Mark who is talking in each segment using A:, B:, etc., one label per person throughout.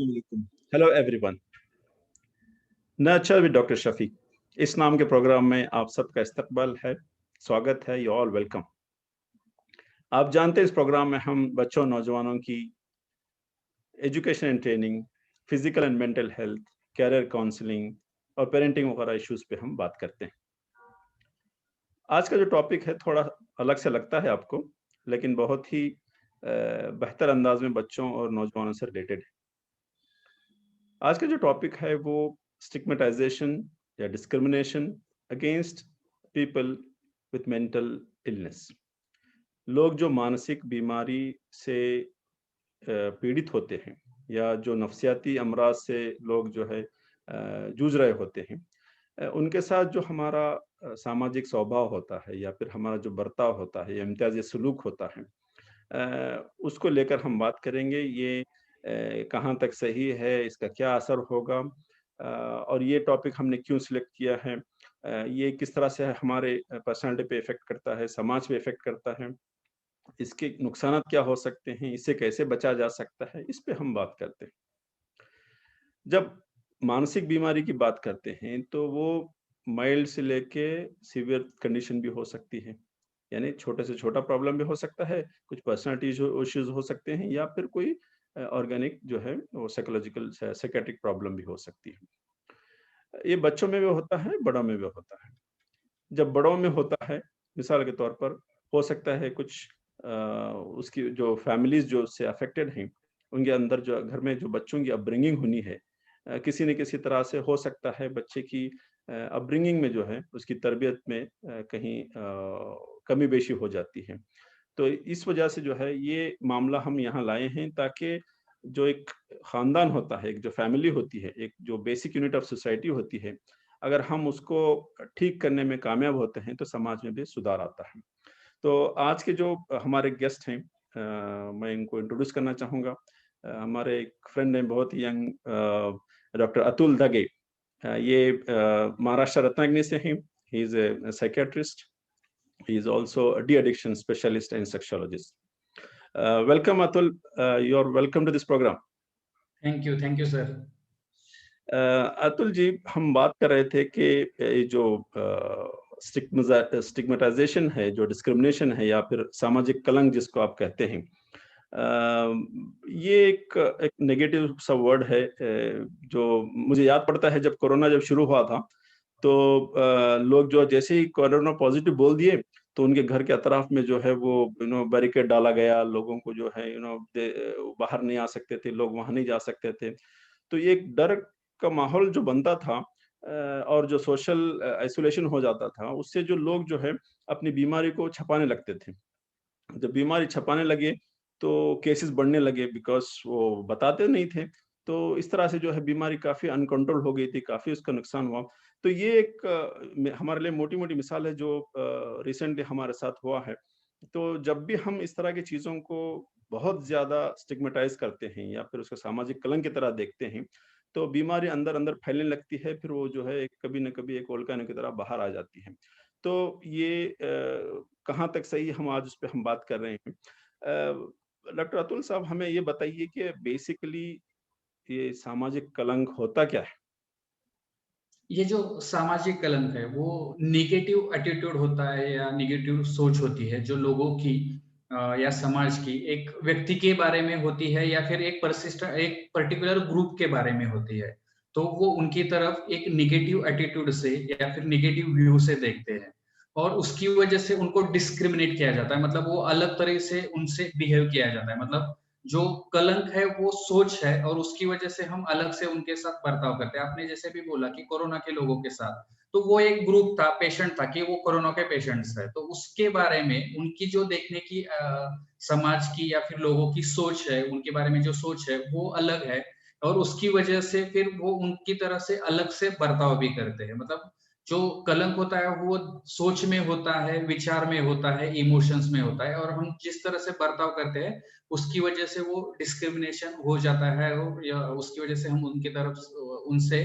A: अस्सलामुअलैकुम। Hello everyone. Nurture with doctor Shafiq, इस नाम के प्रोग्राम में आप सबका इस्तकबाल है, स्वागत है। You all welcome. आप जानते हैं इस प्रोग्राम में हम बच्चों नौजवानों की education and training, physical and mental health, career counselling और पेरेंटिंग वगैरह इश्यूज पे हम बात करते हैं। आज का जो टॉपिक है थोड़ा अलग से लगता है आपको, लेकिन बहुत ही बेहतर अंदाज में बच्चों और नौजवानों से रिलेटेड है। आज का जो टॉपिक है वो स्टिग्मेटाइजेशन या discrimination against people with mental illness. लोग जो मानसिक बीमारी से पीड़ित होते हैं या जो नफ्सियाती अमराज से लोग जो है जूझ रहे होते हैं, उनके साथ जो हमारा सामाजिक स्वभाव होता है या फिर हमारा जो बर्ताव होता है या इम्तियाजी सलूक होता है, उसको लेकर हम बात करेंगे। ये कहाँ तक सही है, इसका क्या असर होगा, और ये टॉपिक हमने क्यों सिलेक्ट किया है, ये किस तरह से हमारे पर्सनालिटी पे इफेक्ट करता है, समाज पे इफेक्ट करता है, इसके नुकसानात क्या हो सकते हैं, इससे कैसे बचा जा सकता है, इस पे हम बात करते हैं। जब मानसिक बीमारी की बात करते हैं तो वो माइल्ड से लेके सीवियर कंडीशन भी हो सकती है, यानी छोटे से छोटा प्रॉब्लम भी हो सकता है, कुछ पर्सनालिटी इश्यूज हो सकते हैं या फिर कोई ऑर्गेनिक जो है वो साइकोलॉजिकल साइकेट्रिक प्रॉब्लम भी हो सकती है। ये बच्चों में भी होता है, बड़ों में भी होता है। जब बड़ों में होता है, मिसाल के तौर पर हो सकता है कुछ उसकी जो फैमिलीज जो उससे अफेक्टेड हैं, उनके अंदर जो घर में जो बच्चों की अपब्रिंगिंग हुई है, किसी न किसी तरह से हो सकता है बच्चे की अपब्रिंगिंग में जो है उसकी तरबियत में कहीं कमी बेशी हो जाती है। तो इस वजह से जो है ये मामला हम यहाँ लाए हैं ताकि जो एक खानदान होता है, एक जो फैमिली होती है, एक जो बेसिक यूनिट ऑफ सोसाइटी होती है, अगर हम उसको ठीक करने में कामयाब होते हैं तो समाज में भी सुधार आता है। तो आज के जो हमारे गेस्ट हैं, मैं इनको इंट्रोड्यूस करना चाहूँगा। हमारे एक फ्रेंड हैं, बहुत ही यंग, डॉक्टर अतुल दगे। ये महाराष्ट्र रत्नागिरी से हैं। He is a psychiatrist. He is also a de-addiction specialist and sexologist. Welcome, Atul. You're welcome to this program.
B: Thank you sir.
A: Atul ji, हम बात कर रहे थे कि ये जो स्टिग्मेटाइजेशन है, जो डिस्क्रिमिनेशन है या फिर सामाजिक कलंक जिसको आप कहते हैं, ये एक नेगेटिव सा वर्ड है, जो मुझे याद पड़ता है जब कोरोना जब शुरू हुआ था तो लोग जो जैसे ही कोरोना पॉजिटिव बोल दिए तो उनके घर के अतराफ में जो है वो बैरिकेड डाला गया, लोगों को जो है बाहर नहीं आ सकते थे, लोग वहां नहीं जा सकते थे। तो ये एक डर का माहौल जो बनता था, और जो सोशल आइसोलेशन हो जाता था, उससे जो लोग जो है अपनी बीमारी को छुपाने लगते थे। जब बीमारी छपाने लगे तो केसेस बढ़ने लगे, बिकॉज़ वो बताते नहीं थे। तो इस तरह से जो है बीमारी काफ़ी अनकंट्रोल हो गई थी, काफ़ी उसका नुकसान हुआ। तो ये एक हमारे लिए मोटी-मोटी मिसाल है जो रिसेंटली हमारे साथ हुआ है। तो जब भी हम इस तरह की चीज़ों को बहुत ज़्यादा स्टिग्मेटाइज़ करते हैं या फिर उसको सामाजिक कलंक की तरह देखते हैं, तो बीमारी अंदर-अंदर फैलने लगती है, फिर वो जो है कभी न कभी एक वोल्केनो की तरह बाहर आ जाती है। तो ये कहाँ तक सही है, हम आज उस पे हम बात कर रहे हैं। डॉक्टर अतुल साहब, हमें ये बताइए कि बेसिकली ये सामाजिक कलंक होता क्या है?
B: ये जो सामाजिक कलंक है वो नेगेटिव एटीट्यूड होता है या नेगेटिव सोच होती है जो लोगों की या समाज की एक व्यक्ति के बारे में होती है या फिर एक पर्टिकुलर ग्रुप के बारे में होती है। तो वो उनकी तरफ एक नेगेटिव एटीट्यूड से या फिर नेगेटिव व्यू से देखते हैं और उसकी वजह से उनको डिस्क्रिमिनेट किया जाता है, मतलब वो अलग तरह से उनसे बिहेव किया जाता है। मतलब जो कलंक है वो सोच है और उसकी वजह से हम अलग से उनके साथ बर्ताव करते हैं। आपने जैसे भी बोला कि कोरोना के लोगों के साथ, तो वो एक ग्रुप था, पेशेंट था कि वो कोरोना के पेशेंट्स है। तो उसके बारे में उनकी जो देखने की समाज की या फिर लोगों की सोच है, उनके बारे में जो सोच है वो अलग है और उसकी वजह से फिर वो उनकी तरह से अलग से बर्ताव भी करते हैं। मतलब जो कलंक होता है वो सोच में होता है, विचार में होता है, इमोशंस में होता है और हम जिस तरह से बर्ताव करते हैं उसकी वजह से वो डिस्क्रिमिनेशन हो जाता है और या उसकी वजह से हम उनकी तरफ उनसे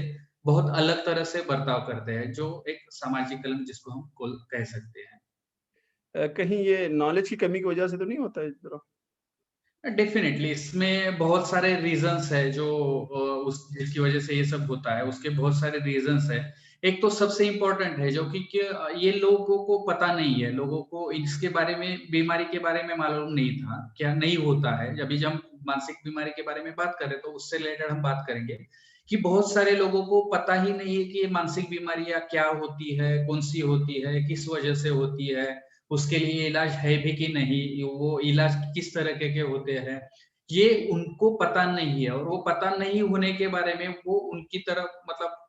B: बहुत अलग तरह से बर्ताव करते हैं, जो एक सामाजिक कलंक जिसको हम कह सकते हैं।
A: कहीं ये नॉलेज की कमी की वजह से तो नहीं होता है इस तरह?
B: डेफिनेटली इसमें बहुत सारे रीजंस है जो उस जिसकी वजह से ये सब होता है, उसके बहुत सारे रीजंस है। एक तो सबसे इम्पोर्टेंट है जो कि ये लोगों को पता नहीं है, लोगों को इसके बारे में, बीमारी के बारे में मालूम नहीं था, क्या नहीं होता है। अभी जब हम मानसिक बीमारी के बारे में बात करें तो उससे रिलेटेड हम बात करेंगे कि बहुत सारे लोगों को पता ही नहीं है कि ये मानसिक बीमारियाँ क्या होती है, कौन-सी होती है, किस वजह से होती है, उसके लिए इलाज है भी कि नहीं, वो इलाज किस तरीके के होते हैं, ये उनको पता नहीं है। और वो पता नहीं होने के बारे में वो उनकी तरफ मतलब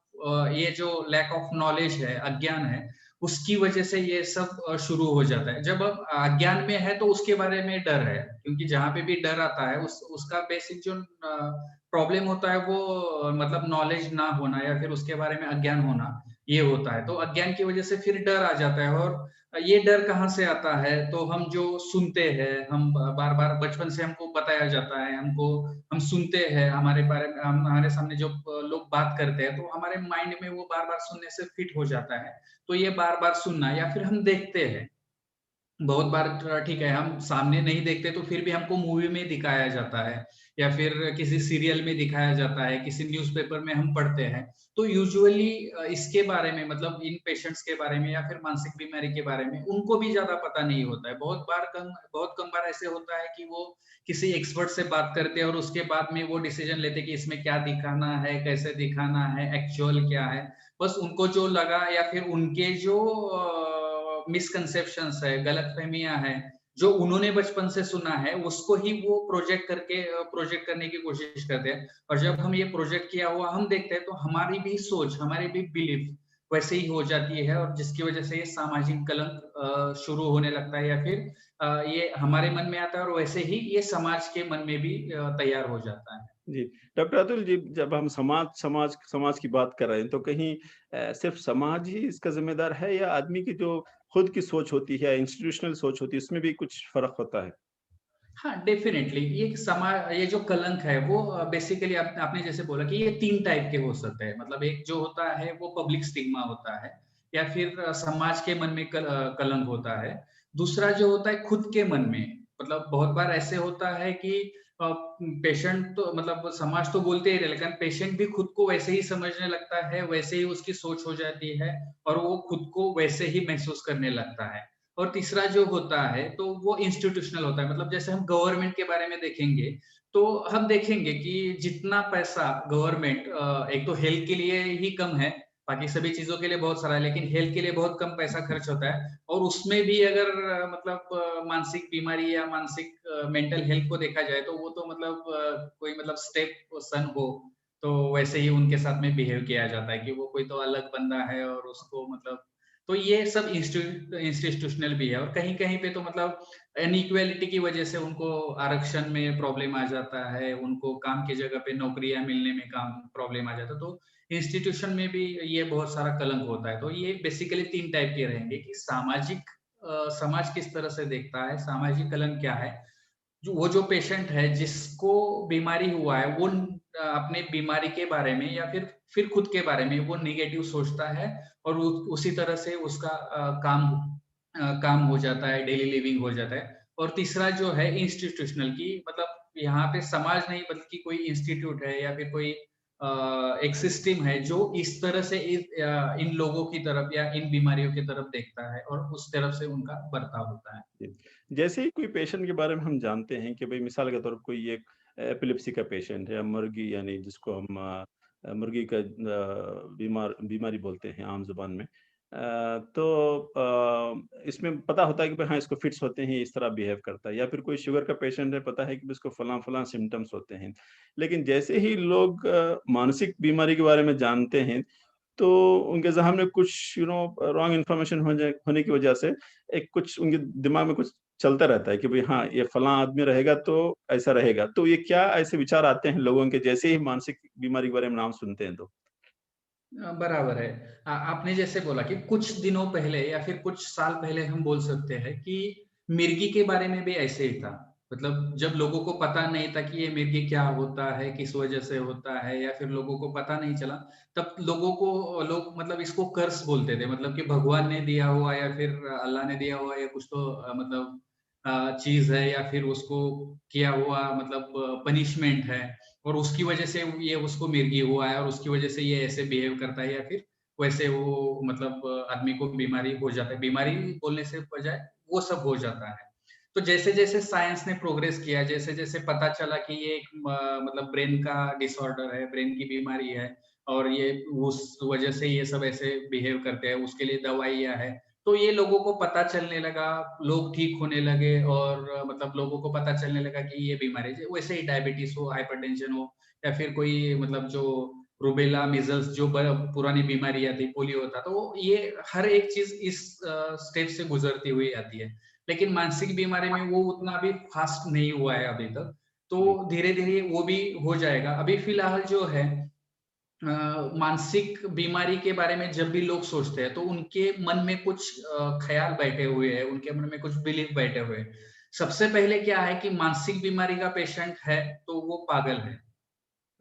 B: ये जो लैक ऑफ नॉलेज है, अज्ञान है, उसकी वजह से ये सब शुरू हो जाता है। जब हम अज्ञान में है तो उसके बारे में डर है, क्योंकि जहाँ पे भी डर आता है उसका बेसिक जो प्रॉब्लम होता है वो मतलब नॉलेज ना होना या फिर उसके बारे में अज्ञान होना, ये होता है। तो अज्ञान की वजह से फिर डर आ जाता है। और ये डर कहाँ से आता है? तो हम जो सुनते हैं, हम बार-बार बचपन से हमको बताया जाता है, हम सुनते हैं, हमारे बारे में हमारे सामने जो लोग बात करते हैं, तो हमारे माइंड में वो बार-बार सुनने से फिट हो जाता है। तो ये बार-बार सुनना, या फिर हम देखते हैं, बहुत बार ठीक है, हम सामने नहीं देखते तो फिर भी हमको मूवी में दिखाया जाता है या फिर किसी सीरियल में दिखाया जाता है, किसी न्यूज़पेपर में हम पढ़ते हैं। तो यूजुअली इसके बारे में मतलब इन पेशेंट्स के बारे में या फिर मानसिक बीमारी के बारे में उनको भी ज़्यादा पता नहीं होता है। बहुत कम बार ऐसे होता है कि वो किसी एक्सपर्ट से बात करते हैं और उसके बाद में वो डिसीजन लेते हैं कि इसमें क्या दिखाना है, कैसे दिखाना है, एक्चुअल क्या है। बस उनको जो लगा या फिर उनके जो मिसकंसेप्शंस है, गलतफ़हमियाँ हैं, जो उन्होंने बचपन से सुना है, उसको ही वो प्रोजेक्ट करने की कोशिश करते हैं। और जब हम ये प्रोजेक्ट किया हुआ हम देखते हैं, तो हमारी भी सोच, हमारी भी बिलीफ वैसे ही हो जाती है और जिसकी वजह से ये सामाजिक कलंक शुरू होने लगता है या फिर ये हमारे मन में आता है और वैसे ही ये समाज के मन में भी तैयार हो जाता है।
A: जी, डॉक्टर अतुल जी, जब हम समाज समाज समाज की बात कर रहे हैं तो कहीं सिर्फ समाज ही इसका ज़िम्मेदार है या आदमी की जो खुद की सोच होती है, इंस्टीट्यूशनल सोच होती है, उसमें भी कुछ फ़र्क होता है?
B: हाँ, डेफ़िनेटली ये जो कलंक है वो बेसिकली आपने जैसे बोला कि ये 3 टाइप के हो सकते हैं। मतलब एक जो होता है वो पब्लिक स्टिग्मा होता है या फिर समाज के मन में कलंक होता है। दूसरा जो होता है खुद के मन में, मतलब बहुत बार ऐसे होता है कि पेशेंट तो मतलब समाज तो बोलते ही रहे, लेकिन पेशेंट भी खुद को वैसे ही समझने लगता है, वैसे ही उसकी सोच हो जाती है और वो खुद को वैसे ही महसूस करने लगता है। और तीसरा जो होता है तो वो इंस्टीट्यूशनल होता है। मतलब जैसे हम गवर्नमेंट के बारे में देखेंगे तो हम देखेंगे कि जितना पैसा गवर्नमेंट एक तो हेल्थ के लिए ही कम है, बाकी सभी चीजों के लिए बहुत सारा है, लेकिन हेल्थ के लिए बहुत कम पैसा खर्च होता है। और उसमें भी अगर मतलब मानसिक बीमारी या मानसिक मेंटल हेल्थ को देखा जाए तो वो तो मतलब कोई मतलब स्टेप सन हो तो वैसे ही उनके साथ में बिहेव किया जाता है कि वो कोई तो अलग बंदा है और उसको मतलब। तो ये सब इंस्टीट्यूशनल भी है और कहीं-कहीं पे तो मतलब इनइक्वालिटी की वजह से उनको आरक्षण में प्रॉब्लम आ जाता है, उनको काम की जगह पे नौकरियाँ मिलने में काम प्रॉब्लम आ जाता है। तो इंस्टीट्यूशन में भी ये बहुत सारा कलंक होता है। तो ये बेसिकली 3 टाइप के रहेंगे कि समाज किस तरह से देखता है, सामाजिक कलंक क्या है, जो पेशेंट है जिसको बीमारी हुआ है वो अपने बीमारी के बारे में या फिर खुद के बारे में वो नेगेटिव सोचता है और उसी तरह से उसका काम हो जाता है, डेली लिविंग हो जाता है। और तीसरा जो है इंस्टीट्यूशनल की मतलब यहाँ पे समाज नहीं बल्कि कोई इंस्टीट्यूट है या फिर कोई एक सिस्टम है जो इस तरह से इन लोगों की तरफ या इन बीमारियों की तरफ देखता है और उस तरफ से उनका बर्ताव होता है।
A: जी। जैसे ही कोई पेशेंट के बारे में हम जानते हैं कि भई मिसाल के तौर पर कोई एक एपिलेप्सी का पेशेंट है या मुर्गी यानी जिसको हम मुर्गी का बीमारी बोलते हैं आम ज़ुबान में। तो इसमें पता होता है कि भई हाँ, इसको फिट्स होते हैं, इस तरह बिहेव करता है या फिर कोई शुगर का पेशेंट है, पता है कि इसको फलाँ-फलाँ सिम्पटम्स होते हैं। लेकिन जैसे ही लोग मानसिक बीमारी के बारे में जानते हैं तो उनके ज़हन में कुछ रॉन्ग इन्फॉर्मेशन होने की वजह से एक कुछ उनके दिमाग में कुछ चलता रहता है कि भई हाँ, ये फलाँ आदमी रहेगा तो ऐसा रहेगा। तो ये क्या ऐसे विचार आते हैं लोगों के जैसे ही मानसिक बीमारी के बारे में नाम सुनते हैं तो?
B: बराबर है। आपने जैसे बोला कि कुछ दिनों पहले या फिर कुछ साल पहले हम बोल सकते हैं कि मिर्गी के बारे में भी ऐसे ही था। मतलब जब लोगों को पता नहीं था कि ये मिर्गी क्या होता है, किस वजह से होता है या फिर लोगों को पता नहीं चला, तब लोग मतलब इसको कर्स बोलते थे। मतलब कि भगवान ने दिया हुआ या फिर अल्लाह ने दिया हुआ या कुछ तो मतलब चीज है या फिर उसको किया हुआ मतलब पनिशमेंट है, और उसकी वजह से ये उसको मिर्गी हुआ है और उसकी वजह से ये ऐसे बिहेव करता है, या फिर वैसे वो मतलब आदमी को बीमारी हो जाता है, बीमारी बोलने से बजाय वो सब हो जाता है। तो जैसे-जैसे साइंस ने प्रोग्रेस किया, जैसे-जैसे पता चला कि ये एक मतलब ब्रेन का डिसऑर्डर है, ब्रेन की बीमारी है और ये उस वजह से ये सब ऐसे बिहेव करते हैं, उसके लिए दवाइयाँ हैं। तो ये लोगों को पता चलने लगा, लोग ठीक होने लगे और मतलब लोगों को पता चलने लगा कि ये बीमारी है। वैसे ही डायबिटीज़ हो, हाइपरटेंशन हो या फिर कोई मतलब जो रूबेला, मीज़ल्स जो ब पुरानी बीमारियाँ थी, पोलियो था, तो ये हर एक चीज़ इस स्टेप से गुज़रती हुई आती है। लेकिन मानसिक बीमारी में वो उतना अभी फास्ट नहीं हुआ है अभी तक। तो
A: जी
B: धीरे-धीरे वो भी हो जाएगा। अभी फ़िलहाल जो है मानसिक बीमारी के बारे में जब भी लोग सोचते हैं, तो उनके मन में कुछ ख़्याल बैठे हुए हैं, उनके मन में कुछ बिलीफ बैठे हुए हैं। सबसे पहले क्या है कि मानसिक बीमारी का पेशेंट है, तो वो पागल है।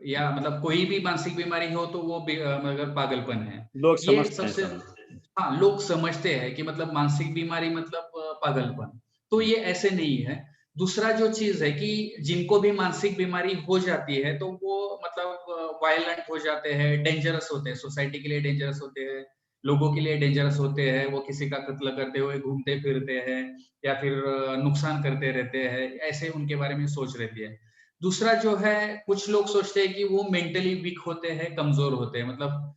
B: या मतलब कोई भी मानसिक बीमारी हो तो वो मगर पागलपन है।
A: लोग
B: ये
A: समझते हैं
B: सबसे
A: ऐसा।
B: हाँ, लोग समझते हैं कि मतलब मानसिक बीमारी मतलब पागलपन। तो ये ऐसे नहीं है। दूसरा जो चीज़ है कि जिनको भी मानसिक बीमारी हो जाती है तो वो मतलब वायलेंट हो जाते हैं, डेंजरस होते हैं, सोसाइटी के लिए डेंजरस होते हैं, लोगों के लिए डेंजरस होते हैं, वो किसी का कत्ल करते हुए घूमते-फिरते हैं या फिर नुकसान करते रहते हैं, ऐसे उनके बारे में सोच रहती है। दूसरा जो है कुछ लोग सोचते हैं कि वो मेंटली वीक होते हैं, कमज़ोर होते हैं। मतलब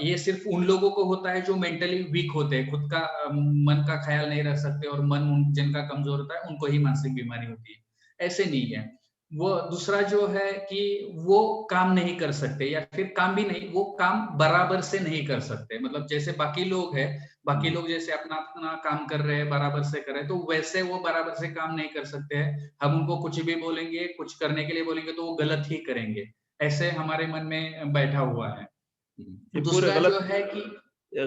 B: ये सिर्फ़ उन लोगों को होता है जो मेंटली वीक होते हैं, खुद का मन का ख़्याल नहीं रख सकते और मन उन जिनका कमज़ोर होता है, उनको ही मानसिक बीमारी होती है। ऐसे नहीं है। वो दूसरा जो है कि वो काम नहीं कर सकते या फिर काम भी नहीं, वो काम बराबर से नहीं कर सकते। मतलब जैसे बाकी लोग हैं, बाकी
A: जी
B: लोग जैसे अपना-अपना काम कर रहे हैं, बराबर से कर रहे हैं, तो वैसे वो बराबर से काम नहीं कर सकते हैं। हम उनको कुछ भी बोलेंगे, कुछ करने के लिए बोलेंगे तो वो गलत ही करेंगे। ऐसे हमारे मन में बैठा हुआ है।
A: ये पूरे
B: दूसरा जो है कि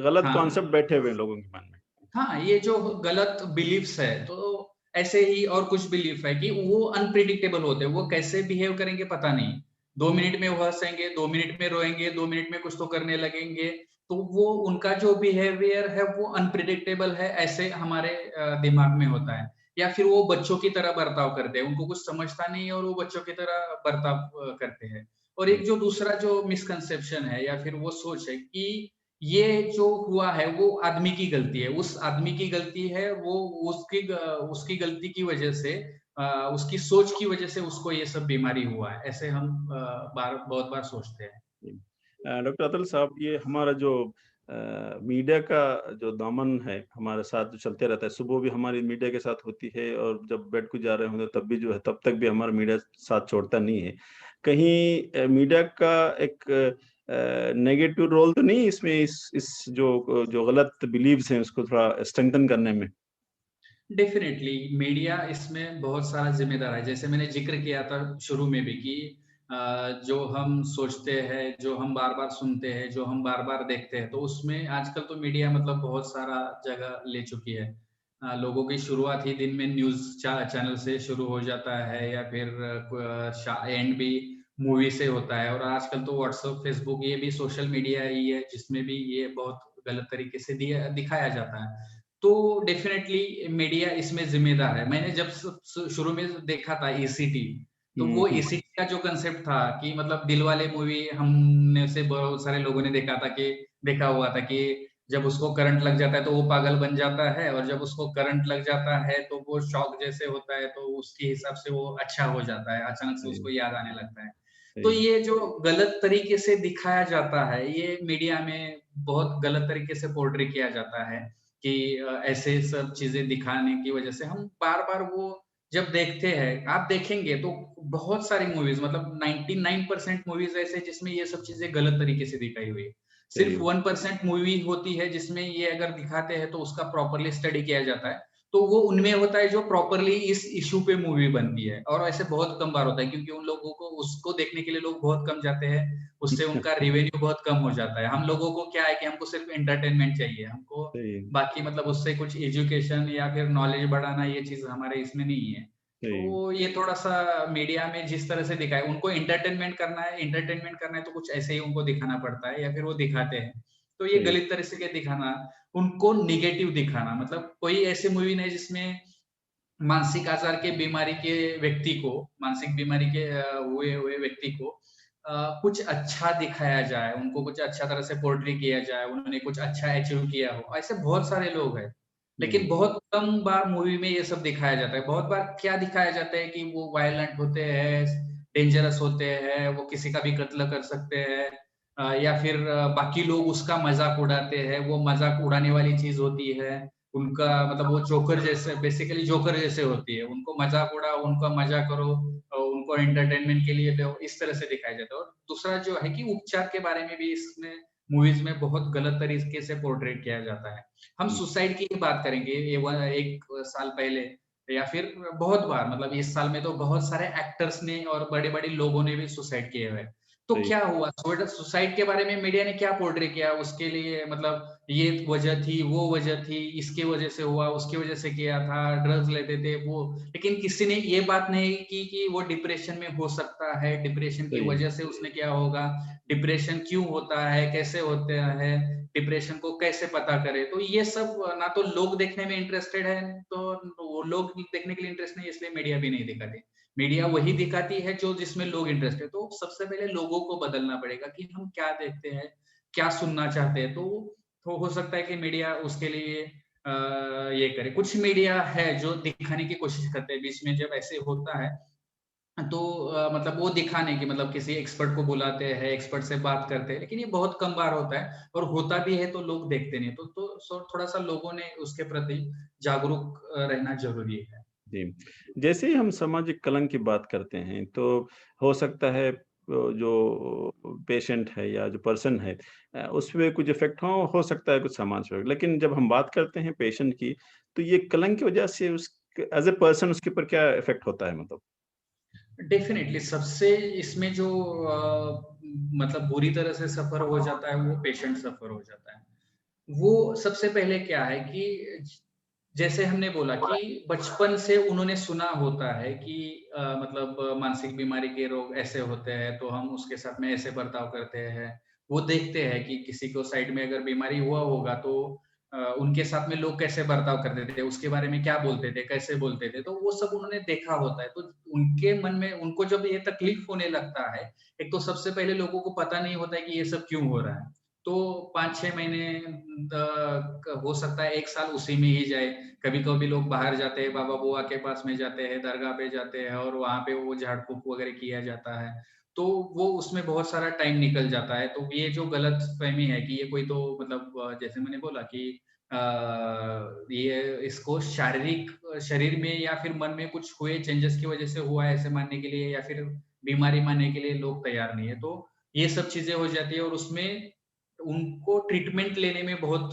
A: गलत
B: हाँ,
A: कॉन्सेप्ट बैठे हुए हैं लोगों के मन में।
B: हाँ, ये जो गलत बिलीफ्स है, तो ऐसे ही और कुछ बिलीफ है कि वो अनप्रेडिक्टेबल होते हैं, वो कैसे बिहेव करेंगे पता नहीं। 2 मिनट में वो हँसेंगे, 2 मिनट में रोएँगे, 2 मिनट में कुछ तो करने लगेंगे, तो वो उनका जो बिहेवियर है वो अनप्रेडिक्टेबल है, ऐसे हमारे दिमाग में होता है। या फिर वो बच्चों की तरह बर्ताव करते हैं, उनको कुछ समझता नहीं है और वो बच्चों की तरह बर्ताव करते हैं। और
A: जी
B: एक जो दूसरा जो मिसकंसेप्शन है या फिर वो सोच है कि ये जो हुआ है वो आदमी की गलती है, उस आदमी की गलती है, वो उसकी गलती की वजह से उसकी सोच की वजह से उसको ये सब बीमारी हुआ है। ऐसे हम बहुत बार सोचते हैं।
A: जी। डॉक्टर अतुल साहब, ये हमारा जो मीडिया का जो दामन है हमारे साथ जो चलते रहता है, सुबह भी हमारी मीडिया के साथ होती है और जब बेड को जा रहे होंगे तब भी जो है तब तक भी हमारा मीडिया साथ छोड़ता नहीं है। कहीं मीडिया का एक नेगेटिव रोल तो नहीं इसमें, इस जो जो गलत बिलीव्स हैं उसको थोड़ा स्ट्रेंथन करने में?
B: डेफ़िनेटली मीडिया इसमें बहुत सारा ज़िम्मेदार है। जैसे मैंने ज़िक्र किया था शुरू में भी कि जो हम सोचते हैं, जो हम बार-बार सुनते हैं, जो हम बार-बार देखते हैं, तो उसमें आजकल तो मीडिया मतलब बहुत सारा जगह ले चुकी है। लोगों की शुरुआत ही दिन में न्यूज़ चैनल से शुरू हो जाता है या फिर एंड भी मूवी से होता है, और आजकल तो व्हाट्सएप, फेसबुक ये भी सोशल मीडिया ही है जिसमें भी ये बहुत गलत तरीके से दिखाया जाता है। तो डेफ़िनेटली मीडिया इसमें ज़िम्मेदार है। मैंने जब शुरू में देखा था एसीटी, तो वो
A: हुँ।
B: एसीटी का जो कांसेप्ट था कि मतलब दिलवाले मूवी हमने से बहुत सारे लोगों ने देखा हुआ था कि जब उसको करंट लग जाता है तो वो पागल बन जाता है, और जब उसको करंट लग जाता है तो वो शॉक जैसे होता है, तो उसके हिसाब से वो अच्छा हो जाता है, अचानक से उसको
A: जी,
B: याद आने लगता है। तो
A: जी,
B: ये जो गलत तरीके से दिखाया जाता है, ये मीडिया में बहुत गलत तरीके से पोर्ट्रे किया जाता है कि ऐसे सब चीज़ें दिखाने की वजह से हम बार-बार वो जब देखते हैं, आप देखेंगे तो बहुत सारी मूवीज़ मतलब 99% मूवीज़ ऐसे जिसमें ये सब चीज़ें गलत तरीके से दिखाई हुई है।
A: सही
B: सिर्फ
A: है।
B: 1% मूवी होती है जिसमें ये अगर दिखाते हैं तो उसका प्रॉपर्ली स्टडी किया जाता है। तो वो उनमें होता है जो प्रॉपर्ली इस इश्यू पे मूवी बनती है, और ऐसे बहुत कम बार होता है क्योंकि उन लोगों को उसको देखने के लिए लोग बहुत कम जाते हैं, उससे उनका रेवेन्यू बहुत कम हो जाता है। हम लोगों को क्या है कि हमको सिर्फ एंटरटेनमेंट चाहिए, हमको
A: सही है,
B: बाकी मतलब उससे कुछ एजुकेशन या फिर नॉलेज बढ़ाना ये चीज़ हमारे इसमें नहीं है।
A: सही है,
B: तो ये थोड़ा-सा मीडिया में जिस तरह से दिखाया उनको एंटरटेनमेंट करना है तो कुछ ऐसे ही उनको दिखाना पड़ता है या फिर वो दिखाते हैं। तो ये
A: सही है।
B: गलत तरह से क्या दिखाना, उनको नेगेटिव दिखाना, मतलब कोई ऐसी मूवी नहीं जिसमें मानसिक आजार के बीमारी के व्यक्ति को, मानसिक बीमारी के हुए हुए व्यक्ति को कुछ अच्छा दिखाया जाए, उनको कुछ अच्छा तरह से पोर्ट्रे किया जाए, उन्होंने कुछ अच्छा अचीव किया हो, ऐसे बहुत सारे लोग हैं। लेकिन
A: हम्म,
B: बहुत कम बार मूवी में ये सब दिखाया जाता है। बहुत बार क्या दिखाया जाता है कि वो वायलेंट होते हैं, डेंजरस होते हैं, वो किसी का भी कत्ल कर सकते हैं, या फिर बाकी लोग उसका मजाक उड़ाते हैं, वो मजाक उड़ाने वाली चीज होती है। उनका मतलब वो जोकर जैसे, बेसिकली जोकर जैसे होती है, उनको मजाक उड़ाओ, उनका मजा करो, उनको एंटरटेनमेंट के लिए दो, इस तरह से दिखाया जाता है। और दूसरा जो है कि उपचार के बारे में भी इसमें मूवीज में बहुत गलत तरीके से पोर्ट्रेट किया जाता है। हम
A: हम्म,
B: सुसाइड की ही बात करेंगे, ये एक साल पहले या फिर बहुत बार, मतलब इस साल में तो बहुत सारे एक्टर्स ने और बड़े बड़े लोगों ने भी सुसाइड किए हुए हैं। तो
A: सही।
B: क्या हुआ, सुसाइड के बारे में मीडिया ने क्या पोर्ट्रे किया, उसके लिए मतलब ये वजह थी, वो वजह थी, इसकी वजह से हुआ, उसकी वजह से किया था, ड्रग्स लेते थे वो। लेकिन किसी ने ये बात नहीं की कि वो डिप्रेशन में हो सकता है, डिप्रेशन की
A: सही।
B: वजह से उसने क्या होगा, डिप्रेशन क्यों होता है, कैसे होता है, डिप्रेशन को कैसे पता करें। तो ये सब ना तो लोग देखने में इंटरेस्टेड है, तो वो लोग देखने के लिए इंटरेस्ट नहीं, इसलिए मीडिया भी नहीं दिखाती। मीडिया वही दिखाती है जो जिसमें लोग इंटरेस्टेड। तो सबसे पहले लोगों को बदलना पड़ेगा कि हम क्या देखते हैं, क्या सुनना चाहते हैं। तो हो सकता है कि मीडिया उसके लिए ये करे। कुछ मीडिया है जो दिखाने की कोशिश करते हैं, बीच में जब ऐसे होता है तो मतलब वो दिखाने की, मतलब किसी एक्सपर्ट को बुलाते हैं, एक्सपर्ट से बात करते हैं, लेकिन ये बहुत कम बार होता है, और होता भी है तो लोग देखते नहीं। थोड़ा सा लोगों ने उसके प्रति जागरूक रहना जरूरी है।
A: जी, जैसे ही हम सामाजिक कलंक की बात करते हैं, तो हो सकता है जो पेशेंट है या जो पर्सन है उसपे कुछ इफ़ेक्ट हो सकता है कुछ समाज पे। लेकिन जब हम बात करते हैं पेशेंट की, तो ये कलंक की वजह से उस एज़ अ पर्सन उसके ऊपर क्या इफ़ेक्ट होता है मतलब?
B: डेफिनेटली सबसे इसमें जो मतलब बुरी तरह से सफर हो जाता है, वो पेशेंट सफर हो जाता है। वो सबसे पहले क्या है कि जैसे हमने बोला कि बचपन से उन्होंने सुना होता है कि मतलब मानसिक बीमारी के रोग ऐसे होते हैं, तो हम उसके साथ में ऐसे बर्ताव करते हैं। वो देखते हैं कि किसी को साइड में अगर बीमारी हुआ होगा तो उनके साथ में लोग कैसे बर्ताव करते थे, उसके बारे में क्या बोलते थे, कैसे बोलते थे, तो वो सब उन्होंने देखा होता है। तो उनके मन में उनको जब ये तकलीफ होने लगता है, एक तो सबसे पहले लोगों को पता नहीं होता है कि ये सब क्यों हो रहा है। तो 5-6 महीने हो सकता है 1 साल उसी में ही जाए। कभी-कभी लोग बाहर जाते हैं, बाबा-बुआ के पास में जाते हैं, दरगाह पे जाते हैं और वहाँ पे वो झाड़-फूँक वगैरह किया जाता है। तो वो उसमें बहुत सारा टाइम निकल जाता है। तो ये जो गलतफ़हमी है कि ये कोई तो मतलब जैसे मैंने बोला कि अ, ये इसको शारीरिक शरीर में या फिर मन में कुछ हुए चेंजेस की वज़ह से हुआ है ऐसे मानने के लिए, या फिर बीमारी मानने के लिए लोग तैयार नहीं है। तो ये सब चीज़ें हो जाती है और उसमें उनको ट्रीटमेंट लेने में बहुत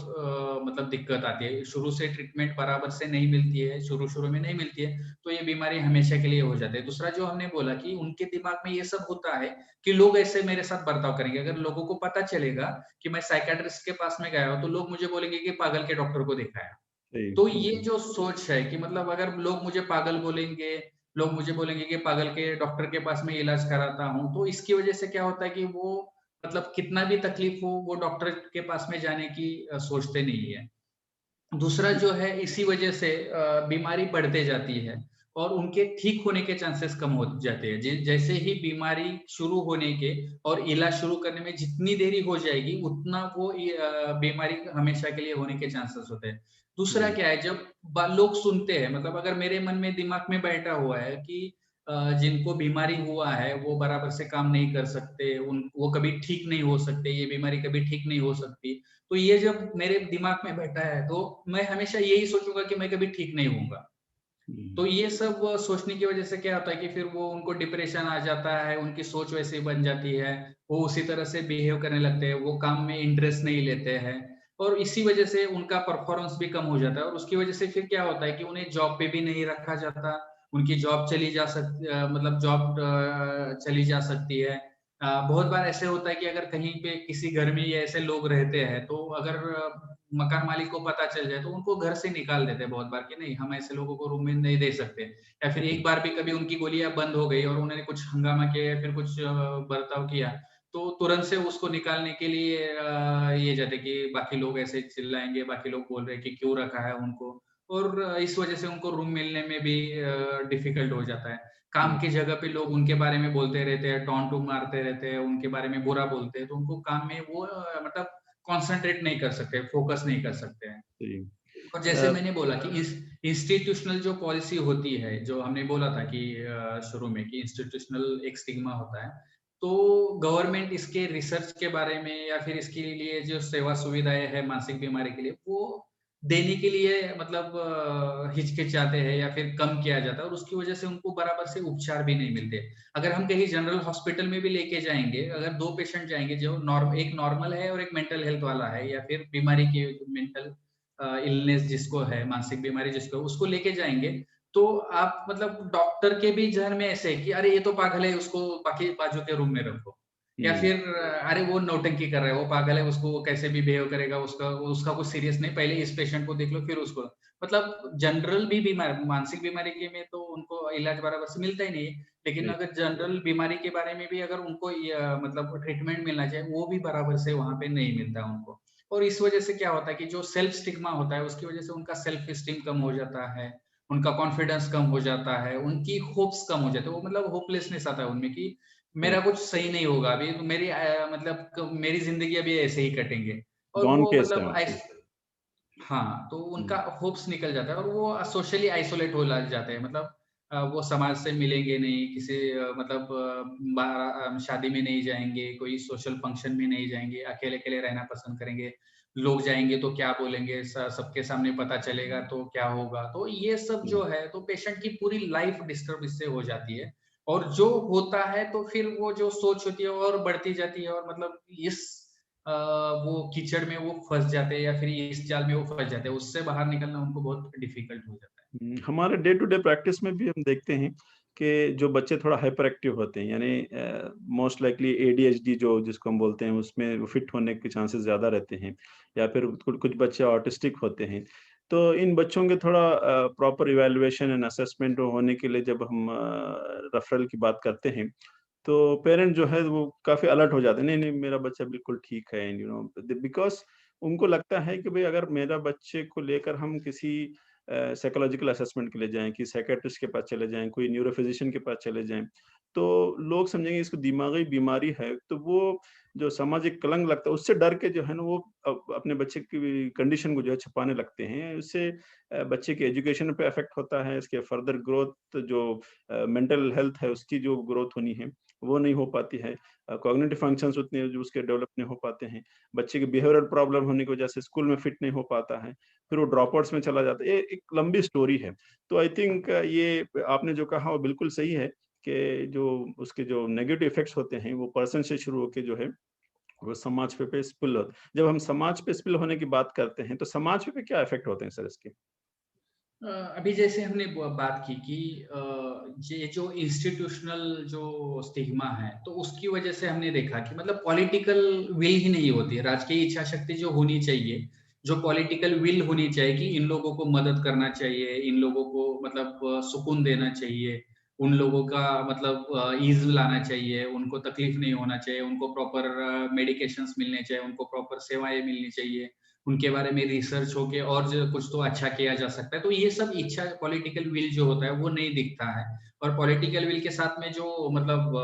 B: मतलब दिक्कत आती है। शुरू से ट्रीटमेंट बराबर से नहीं मिलती है, शुरू-शुरू में नहीं मिलती है, तो ये बीमारी हमेशा के लिए हो जाती है। दूसरा जो हमने बोला कि उनके दिमाग में ये सब होता है कि लोग ऐसे मेरे साथ बर्ताव करेंगे। अगर लोगों को पता चलेगा कि मैं साइकियाट्रिस्ट के पास में गया हूँ, तो लोग मुझे बोलेंगे कि पागल के डॉक्टर को दिखाया।
A: सही।
B: तो ये जो सोच है कि मतलब अगर लोग मुझे पागल बोलेंगे, लोग मुझे बोलेंगे कि पागल के डॉक्टर के पास में इलाज कराता हूँ, तो इसकी वजह से क्या होता है कि वो मतलब कितना भी तकलीफ हो, वो डॉक्टर के पास में जाने की सोचते नहीं है। दूसरा जो है इसी वजह से बीमारी बढ़ते जाती है और उनके ठीक होने के चांसेस कम हो जाते हैं। जैसे ही बीमारी शुरू होने के और इलाज शुरू करने में जितनी देरी हो जाएगी, उतना वो बीमारी हमेशा के लिए होने के चांसेस होते हैं। दूसरा
A: जी,
B: क्या है, जब लोग सुनते हैं, मतलब अगर मेरे मन में दिमाग में बैठा हुआ है कि जिनको बीमारी हुआ है वो बराबर से काम नहीं कर सकते, उन वो कभी ठीक नहीं हो सकते, ये बीमारी कभी ठीक नहीं हो सकती। तो ये जब मेरे दिमाग में बैठा है, तो मैं हमेशा यही सोचूँगा कि मैं कभी ठीक नहीं होऊँगा।
A: हुँ,
B: तो ये सब सोचने की वज़ह से क्या होता है कि फिर वो उनको डिप्रेशन आ जाता है, उनकी सोच वैसी बन जाती है, वो उसी तरह से बिहेव करने लगते हैं, वो काम में इंटरेस्ट नहीं लेते हैं और इसी वज़ह से उनका परफ़ॉर्मेंस भी कम हो जाता है और उसकी वज़ह से फिर क्या होता है कि उन्हें जॉब पे भी नहीं रखा जाता, उनकी जॉब मतलब जॉब चली जा सकती है। बहुत बार ऐसे होता है कि अगर कहीं पे किसी घर में ये ऐसे लोग रहते हैं, तो अगर मकान मालिक को पता चल जाए, तो उनको घर से निकाल देते हैं बहुत बार कि नहीं, हम ऐसे लोगों को रूम में नहीं दे सकते। या फिर एक
A: जी,
B: बार भी कभी उनकी गोलियाँ बंद हो गई और उन्होंने कुछ हंगामा किया या फिर कुछ बर्ताव किया, तो तुरंत से उसको निकालने के लिए ये जाते कि बाकी लोग ऐसे चिल्लाएँगे, बाकी लोग बोल रहे हैं कि क्यों रखा है उनको। और इस वजह से उनको रूम मिलने में भी डिफिकल्ट हो जाता है। काम की जगह पे लोग उनके बारे में बोलते रहते हैं, टॉन्ट मारते रहते हैं, उनके बारे में बुरा बोलते हैं, तो उनको काम में वो मतलब कॉन्संट्रेट नहीं कर सकते, फोकस नहीं कर सकते हैं।
A: जी।
B: और जैसे मैंने बोला कि इंस्टीट्यूशनल जो पॉलिसी होती है, जो हमने बोला था कि शुरू में कि इंस्टीट्यूशनल एक स्टिग्मा होता है, तो गवर्नमेंट इसके रिसर्च के बारे में या फिर इसके लिए जो सेवा सुविधाएं है मानसिक बीमारी के लिए, वो देने के लिए मतलब हिचकिचाते हैं या फिर कम किया जाता है और उसकी वजह से उनको बराबर से उपचार भी नहीं मिलते। अगर हम कहीं जनरल हॉस्पिटल में भी लेके जाएंगे, अगर दो पेशेंट जाएंगे, जो एक नॉर्मल है और एक मेंटल हेल्थ वाला है या फिर बीमारी की मेंटल इलनेस जिसको है, मानसिक बीमारी जिसको है, उसको लेके जाएँगे, तो आप मतलब डॉक्टर के भी ज़हन में ऐसे है कि अरे ये तो पागल है, उसको बाकी बाजू के रूम में रखो। या
A: हुँ,
B: फिर अरे वो नौटंकी कर रहा है, वो पागल है, उसको वो कैसे भी बिहेव करेगा, उसका उसका कुछ सीरियस नहीं, पहले इस पेशेंट को देख लो फिर उसको। मतलब जनरल भी बीमार मानसिक बीमारी के में तो उनको इलाज बराबर से मिलता ही नहीं है। लेकिन
A: जी,
B: अगर जनरल बीमारी के बारे में भी अगर उनको मतलब ट्रीटमेंट मिलना चाहिए, वो भी बराबर से वहाँ पे नहीं मिलता उनको। और इस वजह से क्या होता है कि जो सेल्फ स्टिग्मा होता है, उसकी वजह से उनका सेल्फ एस्टीम कम हो जाता है, उनका कॉन्फिडेंस कम हो जाता है, उनकी होप्स कम हो जाती है। वो मतलब होपलेसनेस आता है उनमें कि मेरा
A: जी।
B: कुछ सही नहीं होगा अभी, तो मेरी मतलब मेरी ज़िंदगी अभी ऐसे ही कटेंगे और
A: गॉन
B: वो
A: केस है
B: मतलब
A: मतलब।
B: हाँ, तो उनका
A: हुँ,
B: होप्स निकल जाता है और वो सोशली आइसोलेट हो लग जाते हैं। मतलब वो समाज से मिलेंगे नहीं, किसी मतलब शादी में नहीं जाएँगे, कोई सोशल फंक्शन में नहीं जाएँगे, अकेले-अकेले रहना पसंद करेंगे। लोग जाएँगे तो क्या बोलेंगे, सबके सामने पता चलेगा तो क्या होगा? तो ये सब
A: हुँ।
B: जो है, तो पेशेंट की पूरी लाइफ़ डिस्टर्ब इससे हो जाती है और जो होता है तो फिर वो जो सोच होती है और बढ़ती जाती है और मतलब इस वो कीचड़ में वो फँस जाते हैं या फिर इस जाल में वो फँस जाते हैं, उससे बाहर निकलना उनको बहुत डिफ़िकल्ट हो जाता है।
A: हमारे डे टू डे प्रैक्टिस में भी हम देखते हैं कि जो बच्चे थोड़ा हाइपर एक्टिव होते हैं यानी मोस्ट लाइकली एडीएचडी जो जिसको हम बोलते हैं उसमें वो फिट होने के चांसेस ज़्यादा रहते हैं या फिर कुछ बच्चे ऑटिस्टिक होते हैं। तो इन बच्चों के थोड़ा प्रॉपर इवैल्यूएशन एंड असेसमेंट होने के लिए जब हम रेफरल की बात करते हैं, तो पेरेंट जो है वो काफ़ी अलर्ट हो जाते हैं, नहीं-नहीं मेरा बच्चा बिल्कुल ठीक है बिकॉज़ उनको लगता है कि भई अगर मेरा बच्चे को लेकर हम किसी साइकोलॉजिकल असेसमेंट के लिए जाएँ, कि साइकियाट्रिस्ट के पास चले जाएँ, कोई न्यूरो फिजिशियन के पास चले जाएँ, तो लोग समझेंगे इसको दिमागी बीमारी है, तो वो जो सामाजिक कलंक लगता है, उससे डर के जो है ना वो अपने बच्चे की कंडीशन को जो है छुपाने लगते हैं। उससे बच्चे की एजुकेशन पे इफ़ेक्ट होता है, इसके फर्दर ग्रोथ जो मेंटल हेल्थ है, उसकी जो ग्रोथ होनी है, वो नहीं हो पाती है। कॉग्निटिव फंक्शंस उतने जो उसके डेवलप नहीं हो पाते हैं। बच्चे की बिहेवियरल प्रॉब्लम होने की वजह से स्कूल में फिट नहीं हो पाता है। फिर वो ड्रॉपआउट्स में चला जाता है। ये एक लंबी स्टोरी है। तो आई थिंक ये आपने जो कहा वो बिल्कुल सही है कि जो उसके जो नेगेटिव इफ़ेक्ट्स होते हैं, वो पर्सन से शुरू होके जो है, वो समाज पे स्पिल होते जब हम समाज पे स्पिल होने की बात करते हैं, तो समाज पे क्या इफ़ेक्ट होते हैं सर इसके?
B: अभी जैसे हमने बात की कि ये जो इंस्टीट्यूशनल जो स्टिग्मा है, तो उसकी वजह से हमने देखा कि मतलब पॉलिटिकल विल ही नहीं होती है। राजकीय इच्छा शक्ति जो होनी चाहिए, जो पॉलिटिकल विल होनी चाहिए कि इन लोगों को मदद करना चाहिए, इन लोगों को मतलब सुकून देना चाहिए, उन लोगों का मतलब ईज़ लाना चाहिए, उनको तकलीफ नहीं होना चाहिए, उनको प्रॉपर मेडिकेशंस मिलने चाहिए, उनको प्रॉपर सेवाएँ मिलनी चाहिए। उनके बारे में रिसर्च होके और जो कुछ तो अच्छा किया जा सकता है। तो ये सब इच्छा पॉलिटिकल विल जो होता है वो नहीं दिखता है और पॉलिटिकल विल के साथ में जो मतलब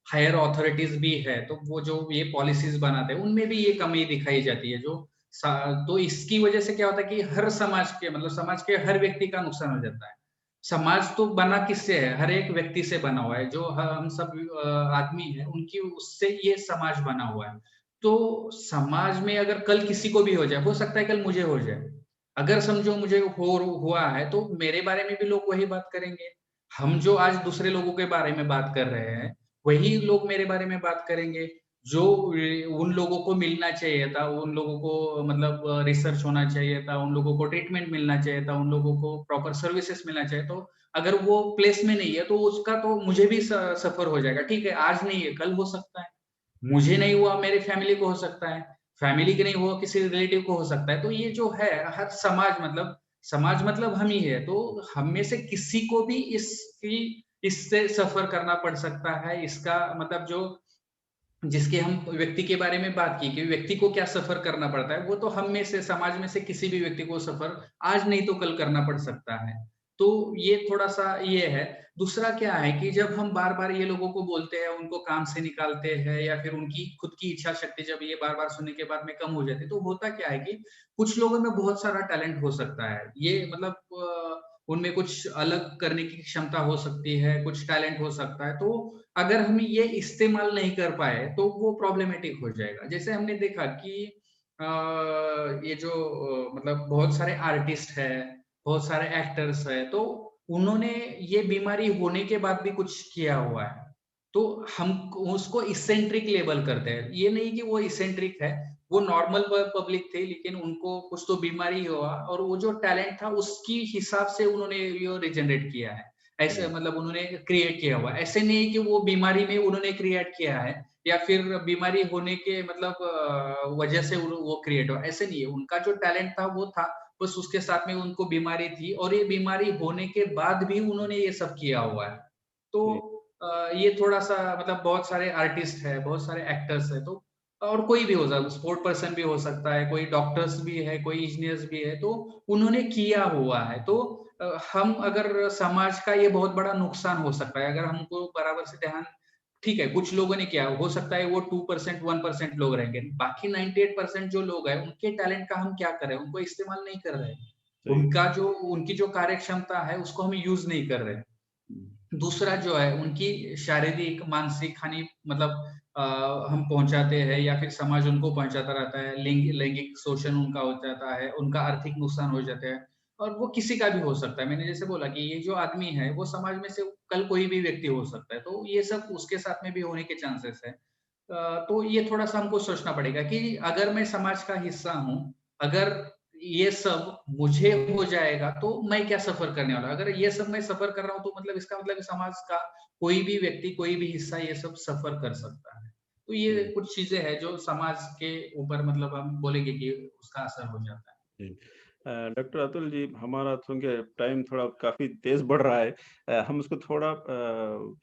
B: हायर अथॉरिटीज़ भी है, तो वो जो ये पॉलिसीज़ बनाते हैं, उनमें भी ये कमी दिखाई जाती है जो सा तो इसकी वजह से क्या होता है कि हर समाज के मतलब समाज के हर व्यक्ति का नुकसान हो जाता है। समाज तो बना किससे है? हर एक व्यक्ति से बना हुआ है। जो हम सब आदमी हैं, उनकी उससे ये समाज बना हुआ है। तो समाज में अगर कल किसी को भी हो जाए, हो सकता है कल मुझे हो जाए। अगर समझो मुझे हुआ है तो मेरे बारे में भी लोग वही बात करेंगे। हम जो आज दूसरे लोगों के बारे में बात कर रहे हैं, वही लोग मेरे बारे में बात करेंगे। जो उन लोगों को मिलना चाहिए था, उन लोगों को मतलब रिसर्च होना चाहिए था, उन लोगों को ट्रीटमेंट मिलना चाहिए था, उन लोगों को प्रॉपर सर्विसेज़ मिलना चाहिए, तो अगर वो प्लेस में नहीं है, तो उसका तो मुझे भी सफ़र हो जाएगा। ठीक है, आज नहीं है, कल हो सकता है। मुझे नहीं हुआ, मेरे फैमिली को हो सकता है, फैमिली के नहीं हुआ, किसी रिलेटिव को हो सकता है। तो ये जो है हर समाज मतलब हम ही है, तो हम में से किसी को भी इससे सफ़र करना पड़ सकता है। इसका मतलब जो जिसके हम व्यक्ति के बारे में बात की कि व्यक्ति को क्या सफर करना पड़ता है, वो तो हम में से, समाज में से किसी भी व्यक्ति को सफर आज नहीं तो कल करना पड़ सकता है। तो ये थोड़ा-सा ये है। दूसरा क्या है कि जब हम बार-बार ये लोगों को बोलते हैं, उनको काम से निकालते हैं या फिर उनकी खुद की इच्छा शक्ति जब ये बार-बार सुनने के बाद में कम हो जाती है, तो होता क्या है कि कुछ लोगों में बहुत सारा टैलेंट हो सकता है। ये मतलब उनमें कुछ अलग करने की क्षमता हो सकती है, कुछ टैलेंट हो सकता है। तो अगर हम ये इस्तेमाल नहीं कर पाए तो वो प्रॉब्लमेटिक हो जाएगा। जैसे हमने देखा कि ये जो मतलब बहुत सारे आर्टिस्ट हैं, बहुत सारे एक्टर्स हैं, तो उन्होंने ये बीमारी होने के बाद भी कुछ किया हुआ है। तो हम उसको इसेंट्रिक लेबल करते हैं। ये नहीं कि वो इसेंट्रिक है, वो नॉर्मल पब्लिक थे लेकिन उनको कुछ तो बीमारी हुआ और वो जो टैलेंट था उसकी हिसाब से उन्होंने ये रिजेनरेट किया है। ऐसे
A: राइट।
B: मतलब उन्होंने क्रिएट किया हुआ है। ऐसे नहीं कि वो बीमारी में उन्होंने क्रिएट किया है या फिर बीमारी होने के मतलब वजह से वो क्रिएट हुआ, ऐसे नहीं है। उनका जो टैलेंट था वो था, बस उसके साथ में उनको बीमारी थी और ये बीमारी होने के बाद भी उन्होंने ये सब किया हुआ है। तो
A: जी।
B: ये थोड़ा-सा मतलब बहुत सारे आर्टिस्ट हैं, बहुत सारे एक्टर्स हैं, तो और कोई भी हो सकता है, स्पोर्ट पर्सन भी हो सकता है, कोई डॉक्टर्स भी है, कोई इंजीनियर्स भी है, तो उन्होंने किया हुआ है। तो हम अगर समाज का ये बहुत बड़ा नुकसान हो सकता है, अगर हमको बराबर से ध्यान ठीक है, कुछ लोगों ने किया, हो सकता है वो 2% 1% लोग रहेंगे, बाकी 98% जो लोग हैं, उनके टैलेंट का हम क्या कर रहे हैं? उनको इस्तेमाल नहीं कर रहे हैं।
A: सही।
B: उनका जो उनकी जो कार्य क्षमता है, उसको हम यूज़ नहीं कर रहे हैं।
A: हम्म।
B: दूसरा जो है उनकी शारीरिक, मानसिक हानि मतलब हम पहुँचाते हैं या फिर समाज उनको पहुँचाता रहता है, लैंगिक शोषण उनका हो जाता है, उनका आर्थिक नुकसान हो जाता है और वो किसी का भी हो सकता है। मैंने जैसे बोला कि ये जो आदमी है, वो समाज में से कल कोई भी व्यक्ति हो सकता है, तो ये सब उसके साथ में भी होने के चांसेस है। तो ये थोड़ा-सा हमको सोचना पड़ेगा कि अगर मैं समाज का हिस्सा हूँ, अगर ये सब मुझे हो जाएगा तो मैं क्या सफ़र करने वाला हूँ। अगर ये सब मैं सफ़र कर रहा हूँ तो मतलब इसका मतलब समाज का कोई भी व्यक्ति, कोई भी हिस्सा ये सब सफ़र कर सकता है। तो ये
A: जी।
B: कुछ चीज़ें हैं जो समाज के ऊपर मतलब हम बोलेंगे कि उसका असर हो जाता है।
A: जी। डॉक्टर अतुल जी, हमारा चूँकि टाइम थोड़ा काफ़ी तेज़ बढ़ रहा है, हम उसको थोड़ा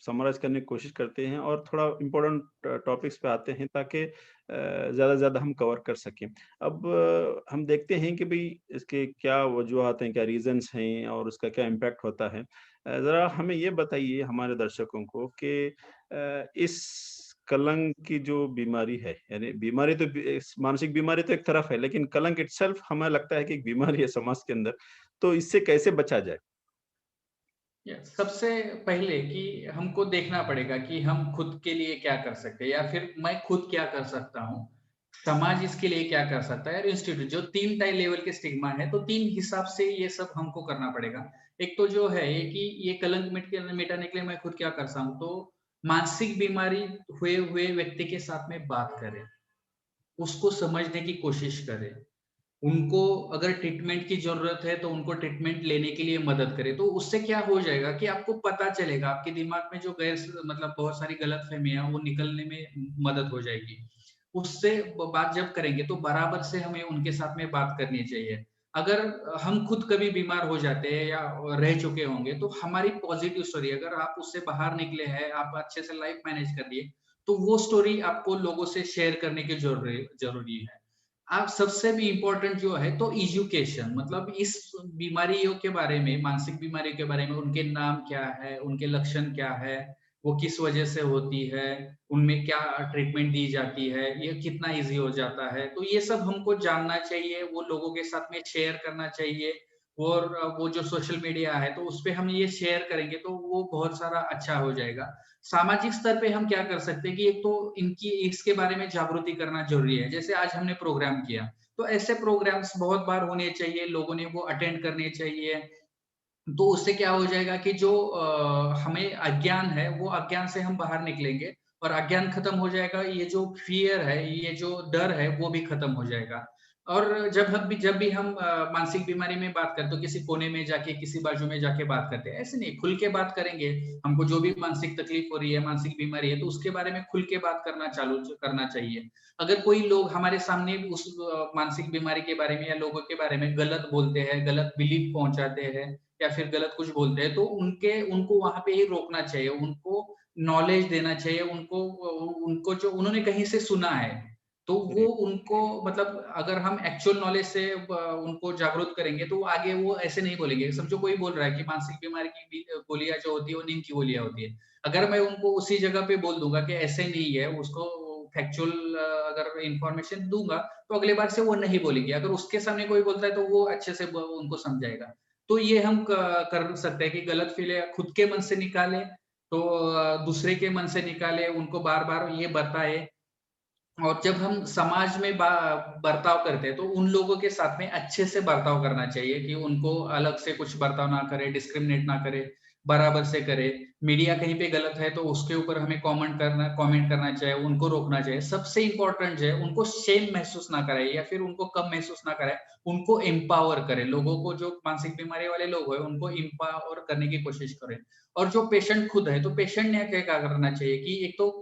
A: समराइज़ करने की कोशिश करते हैं और थोड़ा इम्पोर्टेंट टॉपिक्स पे आते हैं ताकि ज़्यादा से ज़्यादा हम कवर कर सकें। अब हम देखते हैं कि भई इसके क्या वजूहात हैं, क्या रीज़न्स हैं और उसका क्या इम्पैक्ट होता है। ज़रा हमें ये बताइए हमारे दर्शकों को कि इस कलंक की जो बीमारी है, यानी बीमारी तो मानसिक बीमारी तो एक तरफ है, लेकिन कलंक इटसेल्फ हमें लगता है कि एक बीमारी है समाज के अंदर। तो इससे कैसे बचा जाए?
B: सबसे पहले कि हमको देखना पड़ेगा कि हम खुद के लिए क्या कर सकते हैं या फिर मैं खुद क्या कर सकता हूँ। समाज इसके लिए क्या कर सकता है और इंस्टीट्यूट जो 3 टाई लेवल के स्टिग्मा है, तो 3 हिसाब से ये सब हमको करना पड़ेगा। एक तो जो है ये कि ये कलंक मिटाने के लिए मैं खुद क्या कर सकता हूँ, तो मानसिक बीमारी हुए हुए व्यक्ति के साथ में बात करें, उसको समझने की कोशिश करें। उनको अगर ट्रीटमेंट की ज़रूरत है, तो उनको ट्रीटमेंट लेने के लिए मदद करें। तो उससे क्या हो जाएगा कि आपको पता चलेगा, आपके दिमाग में जो मतलब बहुत सारी गलतफ़हमियाँ, वो निकलने में मदद हो जाएगी। उससे ब बात जब करेंगे, तो बराबर से हमें उनके साथ में बात करनी चाहिए। अगर हम खुद कभी बीमार हो जाते हैं या रह चुके होंगे, तो हमारी पॉज़िटिव स्टोरी अगर आप उससे बाहर निकले हैं, आप अच्छे से लाइफ़ मैनेज कर लिए, तो वो स्टोरी आपको लोगों से शेयर करने की ज़रूरी है। आप सबसे भी इम्पोर्टेंट जो है तो एजुकेशन मतलब इस बीमारियों के बारे में, मानसिक बीमारियों के बारे में, उनके नाम क्या है, उनके लक्षण क्या है, वो किस वजह से होती है, उनमें क्या ट्रीटमेंट दी जाती है, ये कितना ईज़ी हो जाता है। तो ये सब हमको जानना चाहिए, वो लोगों के साथ में शेयर करना चाहिए और वो जो सोशल मीडिया है तो उसपे हम ये शेयर करेंगे तो वो बहुत सारा अच्छा हो जाएगा। सामाजिक स्तर पे हम क्या कर सकते हैं कि एक तो इनकी इसके बारे में जागृति करना ज़रूरी है। जैसे आज हमने प्रोग्राम किया, तो ऐसे प्रोग्राम्स बहुत बार होने चाहिए, लोगों ने वो अटेंड करने चाहिए। तो उससे क्या हो जाएगा कि जो हमें अज्ञान है, वो अज्ञान से हम बाहर निकलेंगे और अज्ञान खत्म हो जाएगा, ये जो फ़ियर है, ये जो डर है, वो भी खत्म हो जाएगा। और जब भी हम मानसिक बीमारी में बात करते हैं, तो किसी कोने में जाके, किसी बाजू में जाके बात करते हैं, ऐसे नहीं, खुल के बात करेंगे। हमको जो भी मानसिक तकलीफ हो रही है, मानसिक बीमारी है, तो उसके बारे में खुल के बात करना चाहिए। अगर कोई लोग हमारे सामने उस मानसिक बीमारी के बारे में या लोगों के बारे में गलत बोलते हैं, गलत बिलीफ पहुँचाते हैं, या फिर गलत कुछ बोलते हैं तो उनको वहाँ पे ही रोकना चाहिए, उनको नॉलेज देना चाहिए, उनको जो उन्होंने कहीं से सुना है, तो वो उनको मतलब अगर हम एक्चुअल नॉलेज से उनको जागरूक करेंगे तो आगे वो ऐसे नहीं बोलेंगे। समझो कोई बोल रहा है कि मानसिक बीमारी की गोलियाँ जो होती है वो नींद की गोलियाँ होती है। अगर मैं उनको उसी जगह पे बोल दूँगा कि ऐसे नहीं है, उसको फैक्चुअल अगर इन्फॉर्मेशन दूँगा, तो अगली बार से वो नहीं बोलेंगे। अगर उसके सामने कोई बोलता है तो वो अच्छे से उनको समझाएगा। तो ये हम कर सकते हैं कि गलत फीलें खुद के मन से निकालें, तो दूसरे के मन से निकालें, उनको बार-बार ये बताएँ। और जब हम समाज में बर्ताव करते हैं, तो उन लोगों के साथ में अच्छे से बर्ताव करना चाहिए कि उनको अलग से कुछ बर्ताव ना करें, डिस्क्रिमिनेट ना करें, बराबर से करें। मीडिया कहीं पे गलत है, तो उसके ऊपर हमें कमेंट करना चाहिए, उनको रोकना चाहिए। सबसे इम्पोर्टेंट जो है, उनको शेम महसूस ना कराएँ या फिर उनको कम महसूस ना कराएँ, उनको एम्पावर करें। लोगों को जो मानसिक बीमारी वाले लोग हैं, उनको एम्पावर करने की कोशिश करें। और जो पेशेंट खुद है, तो पेशेंट ने क्या करना चाहिए कि एक तो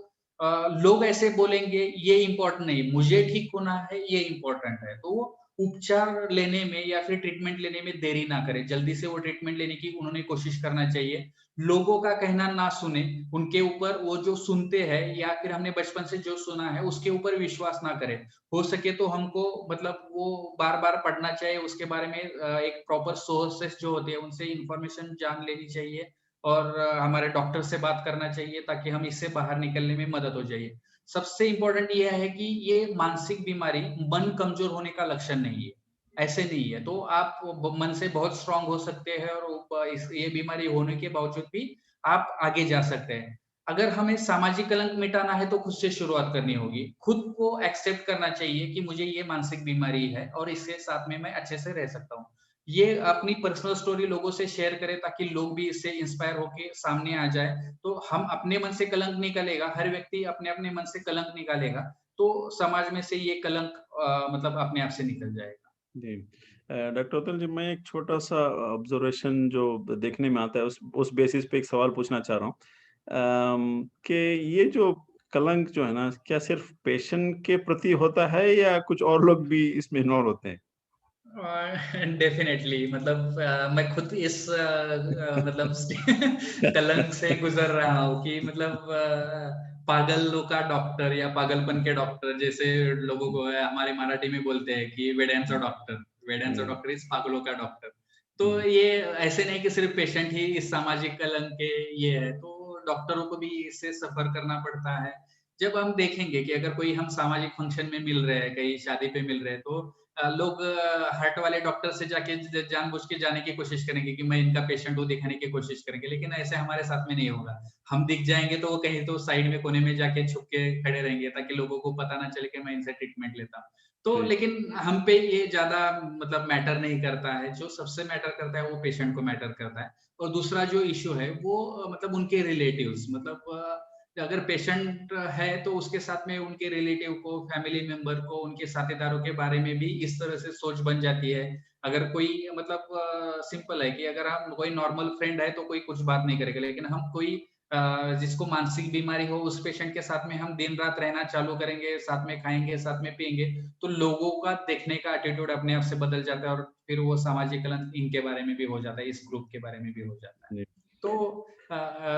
B: लोग ऐसे बोलेंगे ये इम्पोर्टेंट नहीं, मुझे ठीक होना है ये इम्पोर्टेंट है। तो वो उपचार लेने में या फिर ट्रीटमेंट लेने में देरी ना करें, जल्दी से वो ट्रीटमेंट लेने की उन्होंने कोशिश करना चाहिए। लोगों का कहना ना सुने, उनके ऊपर वो जो सुनते हैं या फिर हमने बचपन से जो सुना है उसके ऊपर विश्वास ना करें। हो सके तो हमको मतलब वो बार-बार पढ़ना चाहिए उसके बारे में, एक प्रॉपर सोर्सेस जो होते हैं उनसे इन्फॉर्मेशन जान लेनी चाहिए और हमारे डॉक्टर से बात करना चाहिए ताकि हम इससे बाहर निकलने में मदद हो जाए। सबसे इम्पोर्टेंट ये है कि ये मानसिक बीमारी मन कमज़ोर होने का लक्षण नहीं है, ऐसे नहीं है। तो आप मन से बहुत स्ट्रॉन्ग हो सकते हैं और इस ये बीमारी होने के बावजूद भी आप आगे जा सकते हैं। अगर हमें सामाजिक कलंक मिटाना है तो खुद से शुरुआत करनी होगी। खुद को एक्सेप्ट करना चाहिए कि मुझे ये मानसिक बीमारी है और इसके साथ में मैं अच्छे से रह सकता हूँ। ये अपनी पर्सनल स्टोरी लोगों से शेयर करें ताकि लोग भी इससे इंस्पायर होके सामने आ जाए। तो हम अपने मन से कलंक निकालेगा, हर व्यक्ति अपने-अपने मन से कलंक निकालेगा, तो समाज में से ये कलंक मतलब अपने आप से निकल जाएगा।
A: जी। डॉक्टर अतुल जी, मैं एक छोटा-सा ऑब्जर्वेशन जो देखने में आता है उस बेसिस पे एक सवाल पूछना चाह रहा हूँ। कि ये जो कलंक जो है ना, क्या सिर्फ़ पेशेंट के प्रति होता है या कुछ और लोग भी इसमें इन्वॉल्व होते हैं?
B: डेफ़िनेटली मतलब मैं खुद इस मतलब कलंक से गुज़र रहा हूँ कि मतलब पागलों का डॉक्टर या पागलपन के डॉक्टर जैसे लोगों को हमारे मराठी में बोलते हैं कि वेड्यांचा डॉक्टर, वेड्यांचा
A: हुँ,
B: डॉक्टर इज़ पागलों का डॉक्टर। तो
A: हुँ,
B: ये ऐसे नहीं कि सिर्फ़ पेशेंट ही इस सामाजिक कलंक के ये है, तो डॉक्टरों को भी इससे सफ़र करना पड़ता है। जब हम देखेंगे कि अगर कोई हम सामाजिक फंक्शन में मिल रहे हैं, कहीं शादी पे मिल रहे हैं, तो लोग हार्ट वाले डॉक्टर से जाके जानबूझ के जाने की कोशिश करेंगे कि मैं इनका पेशेंट हूँ दिखाने की कोशिश करेंगे, लेकिन ऐसे हमारे साथ में नहीं होगा। हम दिख जाएँगे तो वो कहीं तो साइड में कोने में जाके छुप के खड़े रहेंगे ताकि लोगों को पता ना चले कि मैं इनसे ट्रीटमेंट लेता हूँ। तो
A: जी,
B: लेकिन हम पे ये ज़्यादा मतलब मैटर नहीं करता है, जो सबसे मैटर करता है वो पेशेंट को मैटर करता है। और दूसरा जो इश्यू है वो मतलब उनके रिलेटिव्स मतलब अगर पेशेंट है तो उसके साथ में उनके रिलेटिव को, फैमिली मेंबर को, उनके साथीदारों के बारे में भी इस तरह से सोच बन जाती है। अगर कोई मतलब सिंपल है कि अगर हम कोई नॉर्मल फ्रेंड है तो कोई कुछ बात नहीं करेगा, लेकिन हम कोई जिसको मानसिक बीमारी हो उस पेशेंट के साथ में हम दिन-रात रहना चालू करेंगे, साथ में खाएँगे, साथ में पिएँगे, तो लोगों का देखने का एटीट्यूड अपने आप से बदल जाता है और फिर वो सामाजिक कलंक इनके बारे में भी हो जाता है, इस ग्रुप के बारे में भी हो जाता है।
A: जी।
B: तो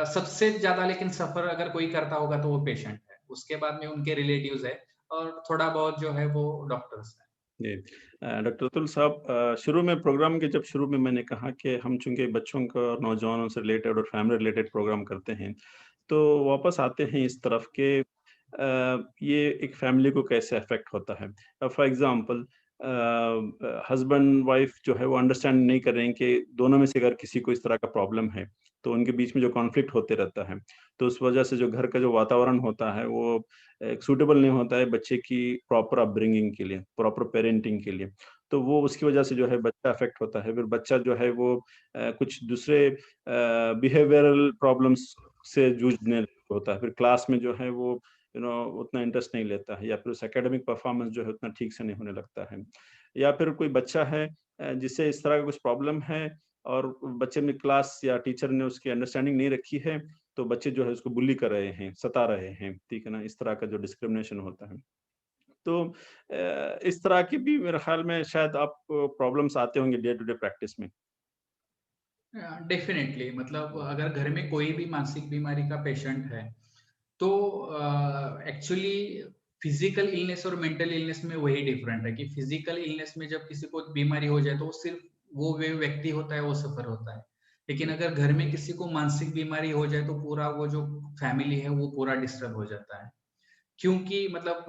B: सबसे ज़्यादा लेकिन सफ़र अगर कोई करता होगा तो वो पेशेंट है। उसके बाद में उनके रिलेटिव्स है और थोड़ा बहुत जो है वो डॉक्टर्स है।
A: जी। डॉक्टर अतुल साहब, शुरू में प्रोग्राम के जब शुरू में मैंने कहा कि हम चूँकि बच्चों का और नौजवानों से रिलेटेड और फैमिली रिलेटेड प्रोग्राम करते हैं, तो वापस आते हैं इस तरफ के ये एक फैमिली को कैसे अफ़ेक्ट होता है। फॉर एग्ज़ाम्पल हस्बैंड वाइफ जो है वो अंडरस्टैंड नहीं कर रहे हैं कि दोनों में से अगर किसी को इस तरह का प्रॉब्लम है, तो उनके बीच में जो कॉन्फ्लिक्ट होते रहता है, तो उस वजह से जो घर का जो वातावरण होता है वो एक सूटेबल नहीं होता है बच्चे की प्रॉपर अपब्रिंगिंग के लिए, प्रॉपर पेरेंटिंग के लिए। तो वो उसकी वजह से जो है बच्चा अफ़ेक्ट होता है। फिर बच्चा जो है वो कुछ दूसरे बिहेवियरल प्रॉब्लम्स से जूझने होता है। फिर क्लास में जो है वो उतना इंटरेस्ट नहीं लेता है या फिर उस एकेडमिक परफॉर्मेंस जो है उतना ठीक से नहीं होने लगता है। या फिर कोई बच्चा है जिसे इस तरह का कुछ प्रॉब्लम है और बच्चे में क्लास या टीचर ने उसकी अंडरस्टैंडिंग नहीं रखी है, तो बच्चे जो है उसको बुली कर रहे हैं, सता रहे हैं, ठीक है ना? इस तरह का जो डिस्क्रिमिनेशन होता है। तो इस तरह की भी मेरे ख़्याल में शायद आपको प्रॉब्लम्स आते होंगे डे टू डे प्रैक्टिस में।
B: डेफ़िनेटली मतलब अगर घर में कोई भी मानसिक बीमारी का पेशेंट है तो एक्चुअली फिजिकल इलनेस और मेंटल इलनेस में वही डिफरेंट है कि फिजिकल इलनेस में जब किसी को बीमारी हो जाए तो वो सिर्फ वो व्यक्ति होता है वो सफर होता है, लेकिन अगर घर में किसी को मानसिक बीमारी हो जाए तो पूरा वो जो फैमिली है वो पूरा डिस्टर्ब हो जाता है। क्योंकि मतलब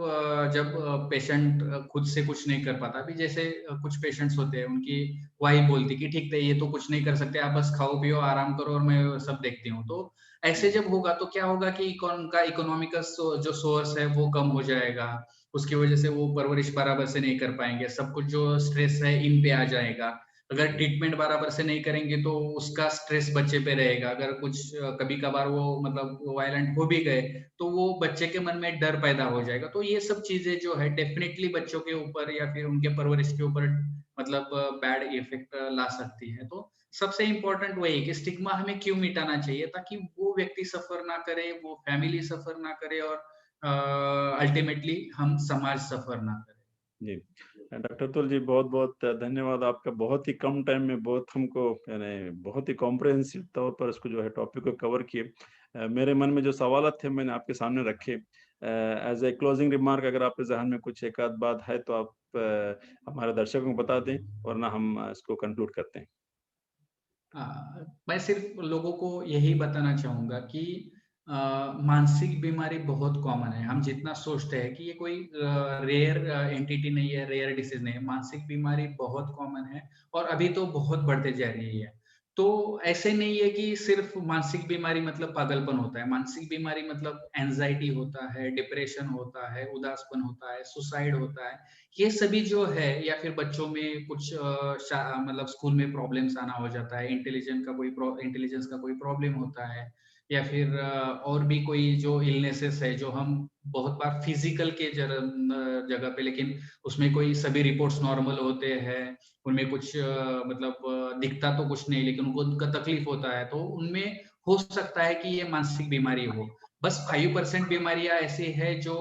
B: जब पेशेंट खुद से कुछ नहीं कर पाता, अभी जैसे कुछ पेशेंट्स होते हैं, उनकी वाइफ बोलती कि ठीक है ये तो कुछ नहीं कर सकते, आप बस खाओ पियो आराम करो और मैं सब देखती हूँ। तो ऐसे जब होगा तो क्या होगा कि उनका इकोनॉमिकल जो सोर्स है वो कम हो जाएगा, उसकी वजह से वो परवरिश बराबर से नहीं कर पाएंगे, सब कुछ जो स्ट्रेस है इन पे आ जाएगा। अगर ट्रीटमेंट बराबर से नहीं करेंगे तो उसका स्ट्रेस बच्चे पे रहेगा। अगर कुछ कभी कभार वो मतलब वायलेंट हो भी गए तो वो बच्चे के मन में डर पैदा हो जाएगा। तो ये सब चीजें जो है डेफिनेटली बच्चों के ऊपर या फिर उनके परवरिश के ऊपर मतलब बैड इफेक्ट ला सकती है। तो सबसे इम्पोर्टेंट वही है कि स्टिग्मा हमें क्यों मिटाना चाहिए, ताकि वो व्यक्ति सफर ना करे, वो फैमिली सफर ना करे और अल्टीमेटली हम समाज सफर ना करे।
A: जी डॉक्टर अतुल जी, बहुत बहुत धन्यवाद आपका। बहुत ही कम टाइम में बहुत हमको यानी बहुत ही कॉम्प्रहेंसिव तौर पर इसको जो है टॉपिक को कवर किए। मेरे मन में जो सवाल थे मैंने आपके सामने रखे। एज ए क्लोजिंग रिमार्क, अगर आपके जहन में कुछ एक आध बात है तो आप हमारे दर्शकों को बता दें, वरना हम इसको कंक्लूड करते हैं।
B: मैं सिर्फ लोगों को यही बताना चाहूंगा कि मानसिक बीमारी बहुत कॉमन है। हम जितना सोचते हैं कि ये कोई रेयर एंटिटी नहीं है, रेयर डिसीज नहीं है, मानसिक बीमारी बहुत कॉमन है और अभी तो बहुत बढ़ते जा रही है। तो ऐसे नहीं है कि सिर्फ मानसिक बीमारी मतलब पागलपन होता है। मानसिक बीमारी मतलब एंजाइटी होता है, डिप्रेशन होता है, उदासपन होता है, सुसाइड होता है। ये सभी जो है, या फिर बच्चों में कुछ मतलब स्कूल में प्रॉब्लम्स आना हो जाता है, इंटेलिजेंस का कोई प्रॉब्लम होता है, या फिर और भी कोई जो इलनेसेस है जो हम बहुत बार फिजिकल के जगह पे, लेकिन उसमें कोई सभी रिपोर्ट्स नॉर्मल होते हैं, उनमें कुछ मतलब दिखता तो कुछ नहीं, लेकिन उनको उनका तकलीफ होता है, तो उनमें हो सकता है कि ये मानसिक बीमारी हो। बस 5% बीमारियां ऐसी है जो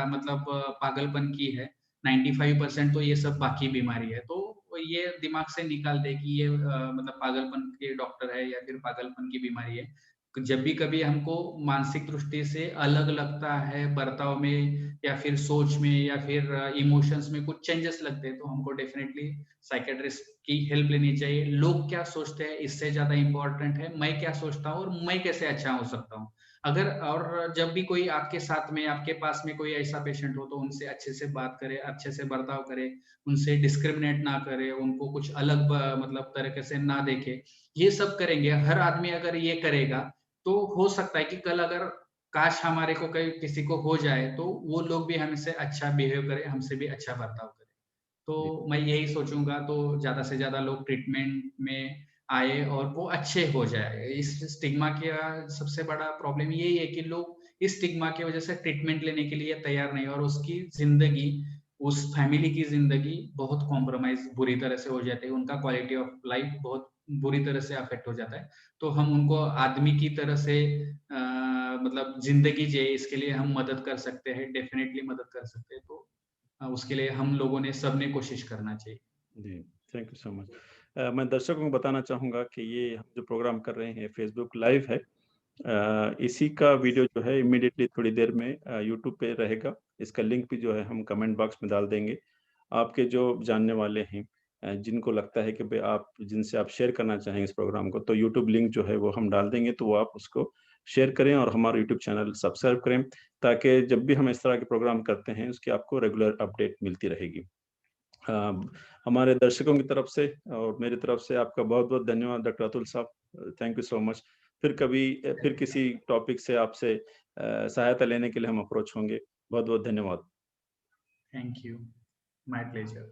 B: मतलब पागलपन की है, 95% तो ये सब बाकी बीमारी है। तो ये दिमाग से निकाल दे कि ये मतलब पागलपन के डॉक्टर है या फिर पागलपन की बीमारी है। जब भी कभी हमको मानसिक दृष्टि से अलग लगता है बर्ताव में या फिर सोच में या फिर इमोशंस में कुछ चेंजेस लगते हैं, तो हमको डेफिनेटली साइकेट्रिस्ट की हेल्प लेनी चाहिए। लोग क्या सोचते हैं इससे ज्यादा इंपॉर्टेंट है मैं क्या सोचता हूँ और मैं कैसे अच्छा हो सकता हूँ। अगर और जब भी कोई आपके साथ में आपके पास में कोई ऐसा पेशेंट हो तो उनसे अच्छे से बात करें, अच्छे से बर्ताव करें, उनसे डिस्क्रिमिनेट ना करें, उनको कुछ अलग मतलब तरीके से ना देखे। ये सब करेंगे, हर आदमी अगर ये करेगा तो हो सकता है कि कल अगर काश हमारे को कहीं किसी को हो जाए तो वो लोग भी हमसे अच्छा बिहेव करें, हमसे भी अच्छा बर्ताव करें।
A: जी
B: तो मैं यही सोचूंगा तो ज्यादा से ज्यादा लोग ट्रीटमेंट में आए और वो अच्छे हो जाए। इस स्टिग्मा का सबसे बड़ा प्रॉब्लम यही है कि लोग इस स्टिग्मा की वजह से ट्रीटमेंट लेने के लिए तैयार नहीं, और उसकी जिंदगी, उस फैमिली की जिंदगी बहुत कॉम्प्रोमाइज बुरी तरह से हो जाती है, उनका क्वालिटी ऑफ लाइफ बहुत बुरी तरह से अफेक्ट हो जाता है। तो हम उनको आदमी की तरह से मतलब जिंदगी जिए इसके लिए हम मदद कर सकते हैं, डेफिनेटली मदद कर सकते हैं। तो उसके लिए हम लोगों ने सबने कोशिश करना चाहिए।
A: जी, थैंक यू सो मच। मैं दर्शकों को बताना चाहूँगा कि ये हम जो प्रोग्राम कर रहे हैं फेसबुक लाइव है। इसी का वीडियो जो है इमीडिएटली थोड़ी देर में यूट्यूब पे रहेगा। इसका लिंक भी जो है हम कमेंट बॉक्स में डाल देंगे। आपके जो जानने वाले हैं, जिनको लगता है कि भाई आप जिनसे आप शेयर करना चाहेंगे इस प्रोग्राम को, तो यूट्यूब लिंक जो है वो हम डाल देंगे, तो वो आप उसको शेयर करें और हमारा यूट्यूब चैनल सब्सक्राइब करें, ताकि जब भी हम इस तरह के प्रोग्राम करते हैं उसकी आपको रेगुलर अपडेट मिलती रहेगी। अ, हमारे दर्शकों की तरफ से और मेरी तरफ से आपका बहुत-बहुत धन्यवाद डॉक्टर अतुल साहब। Thank you so much. फिर कभी फिर किसी टॉपिक से आपसे सहायता लेने के लिए हम अप्रोच होंगे। बहुत-बहुत धन्यवाद।
B: Thank you, my pleasure.